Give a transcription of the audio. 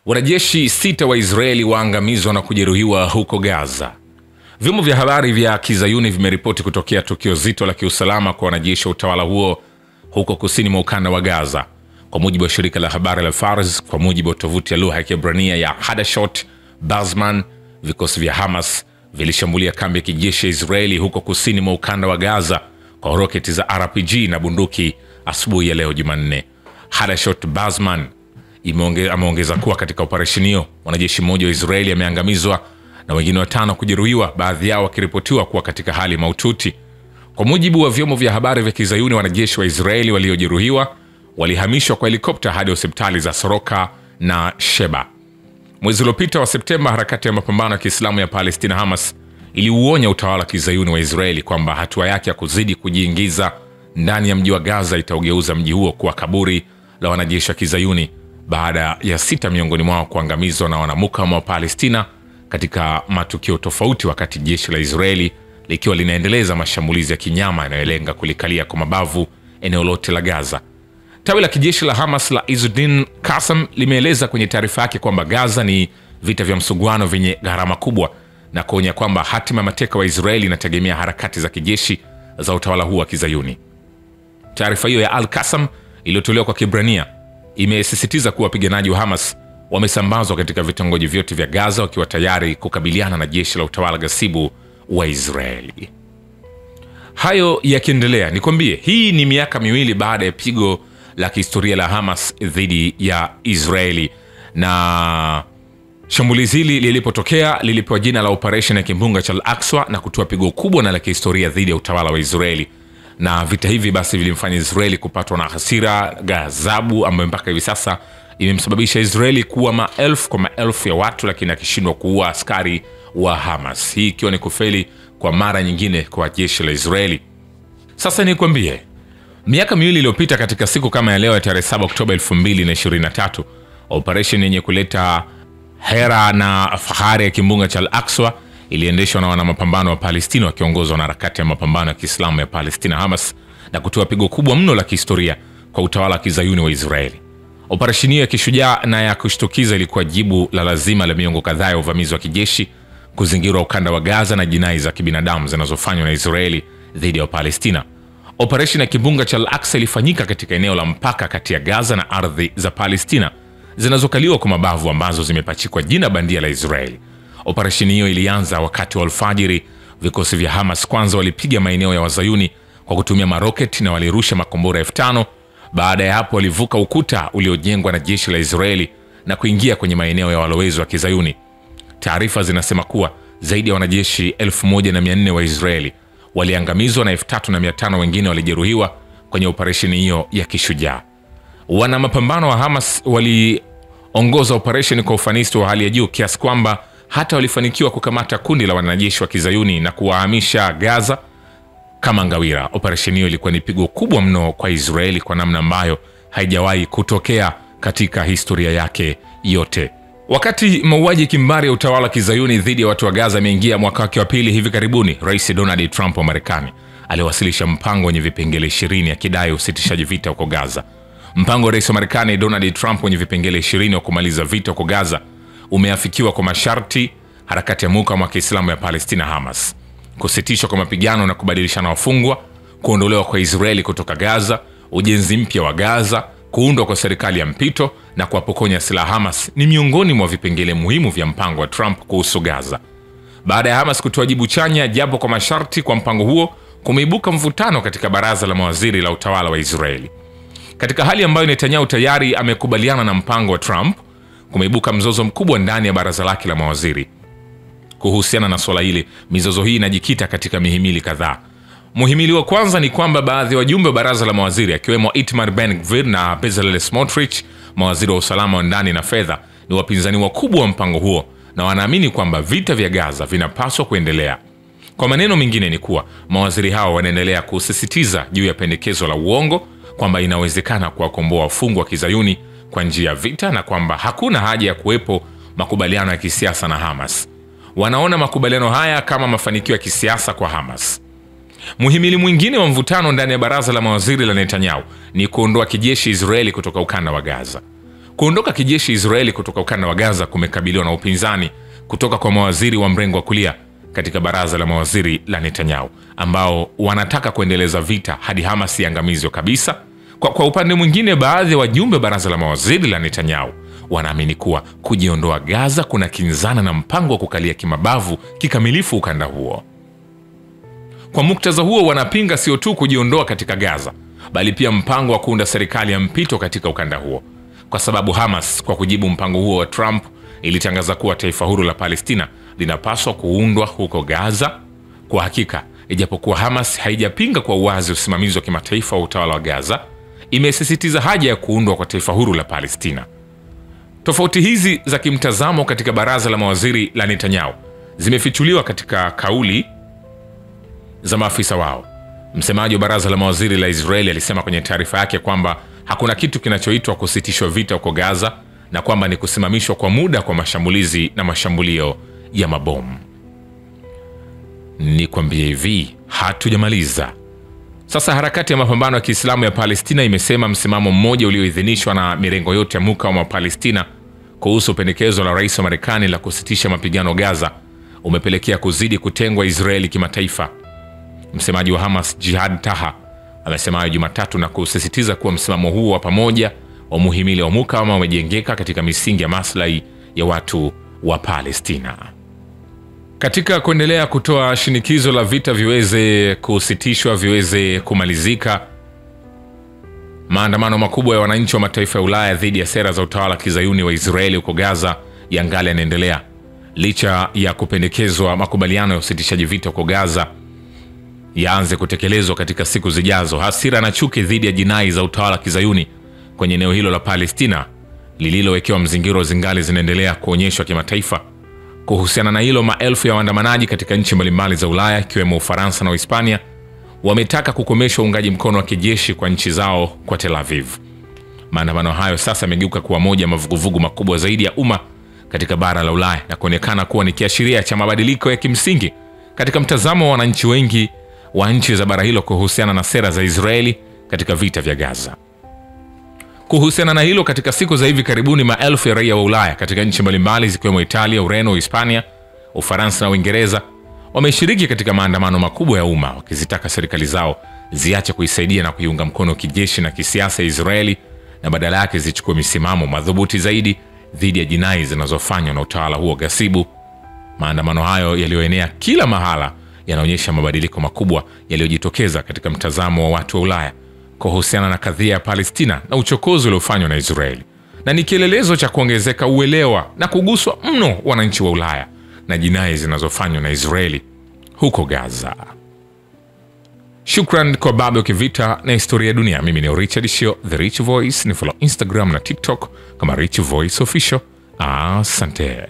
Wanajeshi 6 wa Israeli waangamizwa na kujeruhiwa huko Gaza. Vyombo vya habari vya Kizayuni vimeripoti kutokea tukio zito la kiusalama kwa wanajeshi wa utawala huo huko kusini mwa ukanda wa Gaza. Kwa mujibu wa shirika la habari la Fars, kwa mujibu wa tovuti ya lugha ya Kiebrania ya Hadashot Bazman, vikosi vya Hamas vilishambulia kambi ya kijeshi ya Israeli huko kusini mwa ukanda wa Gaza kwa roketi za RPG na bunduki asubuhi ya leo Jumanne. Hadashot Bazman ameongeza kuwa katika operesheni hiyo mwanajeshi mmoja wa Israeli ameangamizwa na wengine 5 kujeruhiwa, baadhi yao wakiripotiwa kuwa katika hali mahututi. Kwa mujibu wa vyombo vya habari vya Kizayuni, wanajeshi wa Israeli waliojeruhiwa walihamishwa kwa helikopta hadi hospitali za Soroka na Sheba. Mwezi uliopita wa Septemba, harakati ya mapambano ya Kiislamu ya Palestina Hamas iliuonya utawala wa Kizayuni wa Israeli kwamba hatua yake ya kuzidi kujiingiza ndani ya mji wa Gaza itaugeuza mji huo kuwa kaburi la wanajeshi wa Kizayuni baada ya 6 miongoni mwao kuangamizwa na wanamukawama wa Palestina katika matukio tofauti, wakati jeshi la Israeli likiwa linaendeleza mashambulizi ya kinyama yanayolenga kulikalia kwa mabavu eneo lote la Gaza. Tawi la kijeshi la Hamas la Izzuddin Qassam limeeleza kwenye taarifa yake kwamba Gaza ni vita vya msuguano vyenye gharama kubwa na kuonya kwamba hatima ya mateka wa Israeli inategemea harakati za kijeshi za utawala huu wa Kizayuni. Taarifa hiyo ya Al-Qassam iliyotolewa kwa Kiebrania imesisitiza kuwa wapiganaji wa Hamas wamesambazwa katika vitongoji vyote vya Gaza wakiwa tayari kukabiliana na jeshi la utawala ghasibu wa Israeli. Hayo yakiendelea, nikwambie hii ni miaka 2 baada ya pigo la kihistoria la Hamas dhidi ya Israeli, na shambulizi hili lilipotokea lilipewa jina la Operation ya Kimbunga cha Al-Aqsa na kutoa pigo kubwa na la kihistoria dhidi ya utawala wa Israeli. Na vita hivi basi vilimfanya Israeli kupatwa na hasira, ghadhabu ambayo mpaka hivi sasa imemsababisha Israeli kuwa maelfu kwa maelfu ya watu, lakini akishindwa kuua askari wa Hamas, hii ikiwa ni kufeli kwa mara nyingine kwa jeshi la Israeli. Sasa nikwambie, miaka 2 iliyopita katika siku kama ya leo ya tarehe 7 Oktoba 2023, operation yenye kuleta hera na fahari ya kimbunga cha Al-Aqsa iliendeshwa na wanamapambano wa Palestina wakiongozwa na harakati ya mapambano ya Kiislamu ya Palestina Hamas na kutoa pigo kubwa mno la kihistoria kwa utawala wa Kizayuni wa Israeli. Operesheni ya kishujaa na ya kushtukiza ilikuwa jibu la lazima la miongo kadhaa ya uvamizi wa kijeshi, kuzingirwa ukanda wa Gaza na jinai za kibinadamu zinazofanywa na Israeli dhidi ya Palestina. Operesheni ya kimbunga cha Al-Aqsa ilifanyika katika eneo la mpaka kati ya Gaza na ardhi za Palestina zinazokaliwa kwa mabavu ambazo zimepachikwa jina bandia la Israeli. Operesheni hiyo ilianza wakati wa alfajiri. Vikosi vya Hamas kwanza walipiga maeneo ya Wazayuni kwa kutumia maroketi na walirusha makombora 5000. Baada ya hapo walivuka ukuta uliojengwa na jeshi la Israeli na kuingia kwenye maeneo ya walowezi wa Kizayuni. Taarifa zinasema kuwa zaidi ya wanajeshi 1400 wa Israeli waliangamizwa na 3500 wengine walijeruhiwa kwenye operesheni hiyo ya kishujaa. Wana mapambano wa Hamas waliongoza operesheni kwa ufanisi wa hali ya juu kiasi kwamba hata walifanikiwa kukamata kundi la wanajeshi wa Kizayuni na kuwahamisha Gaza kama ngawira. Operesheni hiyo ilikuwa ni pigo kubwa mno kwa Israeli kwa namna ambayo haijawahi kutokea katika historia yake yote. Wakati mauaji kimbari ya utawala wa Kizayuni dhidi ya watu wa Gaza ameingia mwaka wake wa pili hivi karibuni, Rais Donald Trump wa Marekani aliwasilisha mpango wenye vipengele 20 akidai usitishaji vita huko Gaza. Mpango wa Rais wa Marekani Donald Trump wenye vipengele 20 wa kumaliza vita huko Gaza umeafikiwa kwa masharti harakati ya mukawama wa Kiislamu ya Palestina Hamas, kusitishwa kwa mapigano na kubadilishana wafungwa, kuondolewa kwa Israeli kutoka Gaza, ujenzi mpya wa Gaza, kuundwa kwa serikali ya mpito na kuwapokonya silaha Hamas ni miongoni mwa vipengele muhimu vya mpango wa Trump kuhusu Gaza. Baada ya Hamas kutoa jibu chanya japo kwa masharti kwa mpango huo, kumeibuka mvutano katika baraza la mawaziri la utawala wa Israeli. Katika hali ambayo Netanyahu tayari amekubaliana na mpango wa Trump, kumeibuka mzozo mkubwa ndani ya baraza lake la mawaziri. Kuhusiana na swala hili, mizozo hii inajikita katika mihimili kadhaa. Muhimili wa kwanza ni kwamba baadhi ya wajumbe wa baraza la mawaziri akiwemo Itamar Ben-Gvir na Bezalel Smotrich, mawaziri wa usalama wa ndani na fedha, ni wapinzani wakubwa wa mpango huo na wanaamini kwamba vita vya Gaza vinapaswa kuendelea. Kwa maneno mengine ni kuwa mawaziri hao wanaendelea kusisitiza juu ya pendekezo la uongo kwamba inawezekana kuwakomboa wafungwa wa Kizayuni kwa njia ya vita na kwamba hakuna haja ya kuwepo makubaliano ya kisiasa na Hamas. Wanaona makubaliano haya kama mafanikio ya kisiasa kwa Hamas. Muhimili mwingine wa mvutano ndani ya baraza la mawaziri la Netanyahu ni kuondoa kijeshi Israeli kutoka ukanda wa Gaza. Kuondoka kijeshi Israeli kutoka ukanda wa Gaza kumekabiliwa na upinzani kutoka kwa mawaziri wa mrengo wa kulia katika baraza la mawaziri la Netanyahu, ambao wanataka kuendeleza vita hadi Hamas iangamizwe kabisa. Kwa upande mwingine, baadhi ya wajumbe baraza la mawaziri la Netanyahu wanaamini kuwa kujiondoa Gaza kuna kinzana na mpango wa kukalia kimabavu kikamilifu ukanda huo. Kwa muktadha huo, wanapinga sio tu kujiondoa katika Gaza, bali pia mpango wa kuunda serikali ya mpito katika ukanda huo, kwa sababu Hamas, kwa kujibu mpango huo wa Trump, ilitangaza kuwa taifa huru la Palestina linapaswa kuundwa huko Gaza. Kwa hakika, ijapokuwa Hamas haijapinga kwa uwazi usimamizi wa kimataifa wa utawala wa Gaza, imesisitiza haja ya kuundwa kwa taifa huru la Palestina. Tofauti hizi za kimtazamo katika baraza la mawaziri la Netanyahu zimefichuliwa katika kauli za maafisa wao. Msemaji wa baraza la mawaziri la Israeli alisema kwenye taarifa yake kwamba hakuna kitu kinachoitwa kusitishwa vita huko Gaza, na kwamba ni kusimamishwa kwa muda kwa mashambulizi na mashambulio ya mabomu. Ni kwambie hivi, hatujamaliza. Sasa harakati ya mapambano ya Kiislamu ya Palestina imesema msimamo mmoja ulioidhinishwa na mirengo yote ya mukawama wa Palestina kuhusu pendekezo la rais wa Marekani la kusitisha mapigano Gaza umepelekea kuzidi kutengwa Israeli kimataifa. Msemaji wa Hamas Jihad Taha amesema Jumatatu na kusisitiza kuwa msimamo huo wa pamoja wa muhimili wa mukawama umejengeka katika misingi ya maslahi ya watu wa Palestina. Katika kuendelea kutoa shinikizo la vita viweze kusitishwa, viweze kumalizika, maandamano makubwa ya wananchi wa mataifa ya Ulaya dhidi ya sera za utawala kizayuni wa Israeli huko Gaza yangali yanaendelea. Licha ya kupendekezwa makubaliano ya usitishaji vita huko Gaza yaanze kutekelezwa katika siku zijazo, hasira na chuki dhidi ya jinai za utawala kizayuni kwenye eneo hilo la Palestina lililowekewa mzingiro zingali zinaendelea kuonyeshwa kimataifa. Kuhusiana na hilo, maelfu ya waandamanaji katika nchi mbalimbali za Ulaya ikiwemo Ufaransa na Uhispania wametaka kukomeshwa uungaji mkono wa kijeshi kwa nchi zao kwa Tel Aviv. Maandamano hayo sasa yamegeuka kuwa moja mavuguvugu makubwa zaidi ya umma katika bara la Ulaya na kuonekana kuwa ni kiashiria cha mabadiliko ya kimsingi katika mtazamo wa wananchi wengi wa nchi za bara hilo kuhusiana na sera za Israeli katika vita vya Gaza. Kuhusiana na hilo, katika siku za hivi karibuni, maelfu ya raia wa Ulaya katika nchi mbalimbali zikiwemo Italia, Ureno, Hispania, Ufaransa na Uingereza wameshiriki katika maandamano makubwa ya umma wakizitaka serikali zao ziache kuisaidia na kuiunga mkono kijeshi na kisiasa Israeli na badala yake zichukue misimamo madhubuti zaidi dhidi ya jinai zinazofanywa na utawala huo ghasibu. Maandamano hayo yaliyoenea kila mahala yanaonyesha mabadiliko makubwa yaliyojitokeza katika mtazamo wa watu wa Ulaya kuhusiana na kadhia ya Palestina na uchokozi uliofanywa na Israeli, na ni kielelezo cha kuongezeka uelewa na kuguswa mno wananchi wa Ulaya na jinai zinazofanywa na Israeli huko Gaza. Shukran kwa Babu ya Kivita na Historia ya Dunia. Mimi ni Richard Shio, The Rich Voice. Ni follow Instagram na TikTok kama Rich Voice Official. Asante.